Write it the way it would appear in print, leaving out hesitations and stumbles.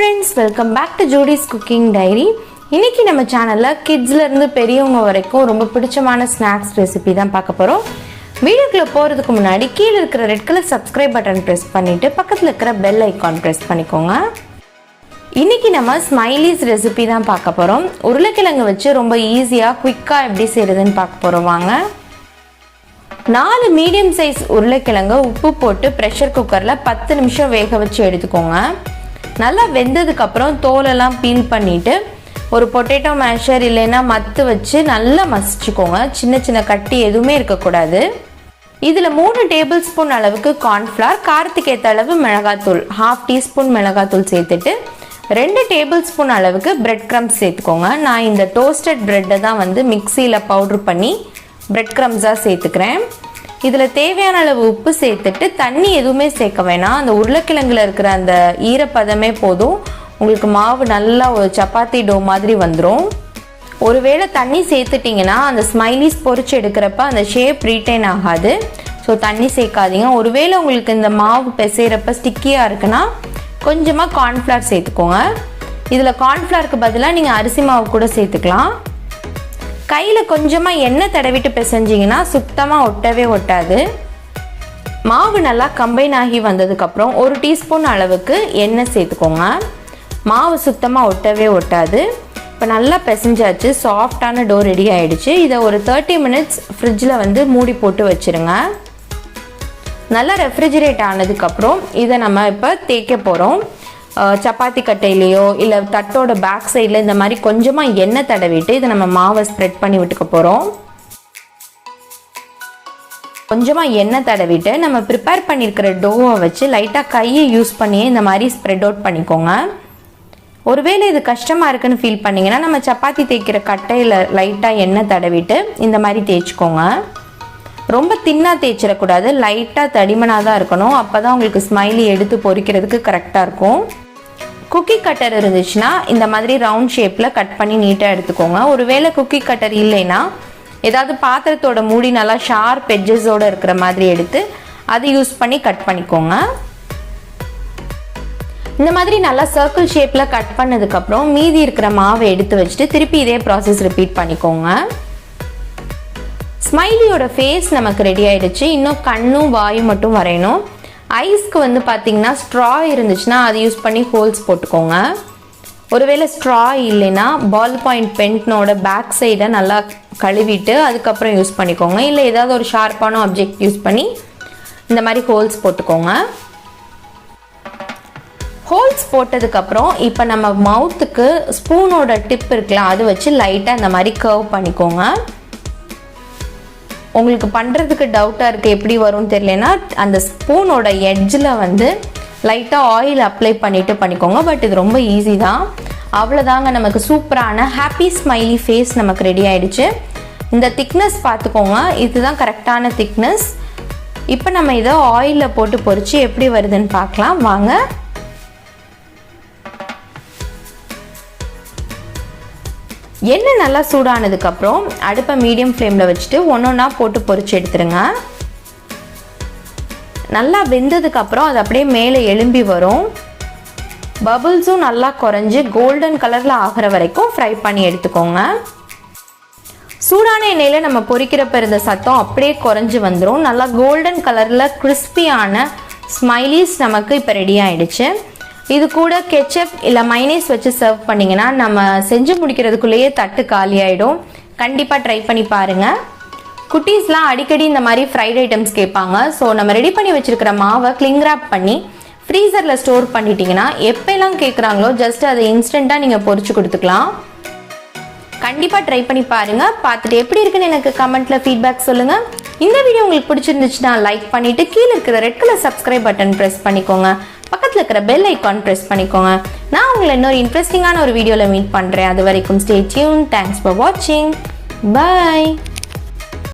friends, welcome back to Judy's Cooking Diary. இன்னைக்கு நம்ம சேனல்ல கிட்ஸ்ல இருந்து பெரியவங்க வரைக்கும் ரொம்ப பிடிச்சமான ஸ்நாக்ஸ் ரெசிபி தான் பார்க்க போறோம். வீடியோக்குள்ள போறதுக்கு முன்னாடி கீழ இருக்கிற red colour subscribe button press பண்ணிட்டு பக்கத்துல இருக்கிற பெல் ஐகான் பிரஸ் பண்ணிக்கோங்க. இன்னைக்கு நம்ம ஸ்மைலிஸ் ரெசிபி தான் பார்க்க போறோம். உருளைக்கிழங்கு வச்சு ரொம்ப ஈஸியா குயிக்கா எப்படி செய்யறதுன்னு பார்க்க போறோம் வாங்க. 4 மீடியம் சைஸ் உருளைக்கிழங்கு உப்பு போட்டு பிரஷர் குக்கர்ல 10 நிமிஷம் வேக வச்சு எடுத்துக்கோங்க. நல்லா வெந்ததுக்கு அப்புறம் தோலெல்லாம் பீல் பண்ணிட்டு ஒரு பொட்டேட்டோ மேஷர் இல்லைன்னா மத்து வச்சு நல்லா மசிச்சுக்கோங்க. சின்ன சின்ன கட்டி எதுவுமே இருக்கக்கூடாது. இதில் 3 டேபிள் ஸ்பூன் அளவுக்கு கார்ன்ஃப்ளவர், காரத்துக்கு ஏற்ற அளவு மிளகாத்தூள், 1/2 டீஸ்பூன் மிளகாத்தூள் சேர்த்துட்டு 2 டேபிள் ஸ்பூன் அளவுக்கு பிரெட் க்ரம்ஸ் சேர்த்துக்கோங்க. நான் இந்த டோஸ்டட் பிரெட்டை தான் மிக்சியில் பவுட்ரு பண்ணி பிரெட் க்ரம்ஸாக சேர்த்துக்கிறேன். இதில் தேவையான அளவு உப்பு சேர்த்துட்டு தண்ணி எதுவுமே சேர்க்க வேணாம். அந்த உருளைக்கிழங்குல இருக்கிற அந்த ஈரப்பதமே போதும். உங்களுக்கு மாவு நல்லா ஒரு சப்பாத்தி டோ மாதிரி வந்துடும். ஒருவேளை தண்ணி சேர்த்துட்டிங்கன்னா அந்த ஸ்மைலிஸ் பொரிச்சு எடுக்கிறப்ப அந்த ஷேப் ரீட்டைன் ஆகாது. ஸோ தண்ணி சேர்க்காதீங்க. ஒருவேளை உங்களுக்கு இந்த மாவு பிசைகிறப்ப ஸ்டிக்கியாக இருக்குன்னா கொஞ்சமாக கார்ன்ஃப்ளவர் சேர்த்துக்கோங்க. இதில் கார்ன்ஃப்ளவருக்கு பதிலாக நீங்கள் அரிசி மாவு கூட சேர்த்துக்கலாம். கையில் கொஞ்சமாக எண்ணெய் தடவிட்டு பிசைஞ்சிங்கன்னா சுத்தமாக ஒட்டவே ஒட்டாது. மாவு நல்லா கம்பைன் ஆகி வந்ததுக்கப்புறம் 1 டீஸ்பூன் அளவுக்கு எண்ணெய் சேர்த்துக்கோங்க. மாவு சுத்தமாக ஒட்டவே ஒட்டாது. இப்போ நல்லா பிசைஞ்சாச்சு. சாஃப்டான டோ ரெடி ஆகிடுச்சு. இதை ஒரு 30 மினிட்ஸ் ஃப்ரிட்ஜில் மூடி போட்டு வச்சுருங்க. நல்லா ரெஃப்ரிஜரேட் ஆனதுக்கப்புறம் இதை நம்ம இப்போ தேய்க்க போகிறோம். சப்பாத்தி கட்டையிலையோ இல்லை தட்டோட பேக் சைடில் இந்த மாதிரி கொஞ்சமாக எண்ணெய் தடவிட்டு இதை நம்ம மாவை ஸ்ப்ரெட் பண்ணி விட்டுக்க போகிறோம். கொஞ்சமாக எண்ணெய் தடவிட்டு நம்ம ப்ரிப்பேர் பண்ணியிருக்கிற டோவை வச்சு லைட்டாக கையை யூஸ் பண்ணியே இந்த மாதிரி ஸ்ப்ரெட் அவுட் பண்ணிக்கோங்க. ஒருவேளை இது கஷ்டமாக இருக்குன்னு ஃபீல் பண்ணிங்கன்னா நம்ம சப்பாத்தி தேய்க்கிற கட்டையில் லைட்டாக எண்ணெய் தடவிட்டு இந்த மாதிரி தேய்ச்சிக்கோங்க. ரொம்ப தின்னாக தேய்ச்சிடக்கூடாது, லைட்டாக தடிமனாக தான் இருக்கணும். அப்போ தான் உங்களுக்கு ஸ்மைலி எடுத்து பொரிக்கிறதுக்கு கரெக்டாக இருக்கும். குக்கி கட்டர் இருந்துச்சுன்னா இந்த மாதிரி ரவுண்ட் ஷேப்பில் கட் பண்ணி நீட்டாக எடுத்துக்கோங்க. ஒருவேளை குக்கி கட்டர் இல்லைன்னா ஏதாவது பாத்திரத்தோட மூடி நல்லா ஷார்ப் எட்ஜஸோடு இருக்கிற மாதிரி எடுத்து அதை யூஸ் பண்ணி கட் பண்ணிக்கோங்க. இந்த மாதிரி நல்லா சர்க்கிள் ஷேப்பில் கட் பண்ணதுக்கப்புறம் மீதி இருக்கிற மாவை எடுத்து வச்சுட்டு திருப்பி இதே ப்ராசஸ் ரிப்பீட் பண்ணிக்கோங்க. ஸ்மைலியோட ஃபேஸ் நமக்கு ரெடி ஆகிடுச்சு. இன்னும் கண்ணும் வாயும் மட்டும் வரையணும். ஐஸ்க்கு பார்த்தீங்கன்னா ஸ்ட்ரா இருந்துச்சுன்னா அதை யூஸ் பண்ணி ஹோல்ஸ் போட்டுக்கோங்க. ஒருவேளை ஸ்ட்ரா இல்லைன்னா பால் பாயிண்ட் பென்னோட பேக் சைடை நல்லா கழுவிட்டு அதுக்கப்புறம் யூஸ் பண்ணிக்கோங்க. இல்லை ஏதாவது ஒரு ஷார்ப்பான ஆப்ஜெக்ட் யூஸ் பண்ணி இந்த மாதிரி ஹோல்ஸ் போட்டுக்கோங்க. ஹோல்ஸ் போட்டதுக்கப்புறம் இப்போ நம்ம மவுத்துக்கு ஸ்பூனோட டிப் இருக்குல்ல அது வச்சு லைட்டாக இந்த மாதிரி கர்வ் பண்ணிக்கோங்க. உங்களுக்கு பண்ணுறதுக்கு டவுட்டாக இருக்குது எப்படி வரும்னு தெரியலனா அந்த ஸ்பூனோட எட்ஜில் லைட்டாக ஆயில் அப்ளை பண்ணிவிட்டு பண்ணிக்கோங்க. பட் இது ரொம்ப ஈஸி தான். அவ்வளோதாங்க, நமக்கு சூப்பரான ஹாப்பி ஸ்மைலி ஃபேஸ் நமக்கு ரெடி ஆகிடுச்சு. இந்த திக்னஸ் பார்த்துக்கோங்க, இதுதான் கரெக்டான திக்னஸ். இப்போ நம்ம இதை ஆயிலில் போட்டு பொரிச்சு எப்படி வருதுன்னு பார்க்கலாம் வாங்க. எண்ணெய் நல்லா சூடானதுக்கப்புறம் அடுப்பை மீடியம் ஃப்ளேமில் வச்சுட்டு ஒன்றா போட்டு பொரிச்சு எடுத்துருங்க. நல்லா வெந்ததுக்கப்புறம் அது அப்படியே மேலே எழும்பி வரும். பபிள்ஸும் நல்லா குறைஞ்சி கோல்டன் கலரில் ஆகிற வரைக்கும் ஃப்ரை பண்ணி எடுத்துக்கோங்க. சூடான எண்ணெயில் நம்ம பொரிக்கிறப்ப இருந்த சத்தம் அப்படியே குறைஞ்சி வந்துடும். நல்லா கோல்டன் கலரில் கிறிஸ்பியான ஸ்மைலிஸ் நமக்கு இப்போ ரெடி ஆகிடுச்சு. இது கூட கெச்சப் இல்லை மைனேஸ் வச்சு சர்வ் பண்ணிங்கன்னா நம்ம செஞ்சு முடிக்கிறதுக்குள்ளேயே தட்டு காலி ஆகிடும். கண்டிப்பாக ட்ரை பண்ணி பாருங்கள். குட்டீஸ்லாம் அடிக்கடி இந்த மாதிரி ஃப்ரைட் ஐட்டம்ஸ் கேட்பாங்க. ஸோ நம்ம ரெடி பண்ணி வச்சுருக்கிற மாவை கிளிங் ராப் பண்ணி ஃப்ரீசரில் ஸ்டோர் பண்ணிட்டீங்கன்னா எப்போல்லாம் கேட்குறாங்களோ ஜஸ்ட் அதை இன்ஸ்டண்ட்டாக நீங்கள் பொரிச்சு கொடுத்துக்கலாம். கண்டிப்பாக ட்ரை பண்ணி பாருங்கள். பார்த்துட்டு எப்படி இருக்குன்னு எனக்கு கமெண்ட்டில் ஃபீட்பேக் சொல்லுங்கள். இந்த வீடியோ உங்களுக்கு பிடிச்சிருந்துச்சுன்னா லைக் பண்ணிவிட்டு கீழே இருக்கிற red colour subscribe button press பண்ணிக்கோங்க. பக்கத்தில் இருக்கிற பெல் ஐக்கான் ப்ரெஸ் பண்ணிக்கோங்க. நான் உங்களை இன்னொரு இன்ட்ரெஸ்டிங்கான ஒரு வீடியோவில் மீட் பண்ணுறேன். அது வரைக்கும் ஸ்டே டியூன். தேங்க்ஸ் ஃபார் வாட்சிங். பாய்.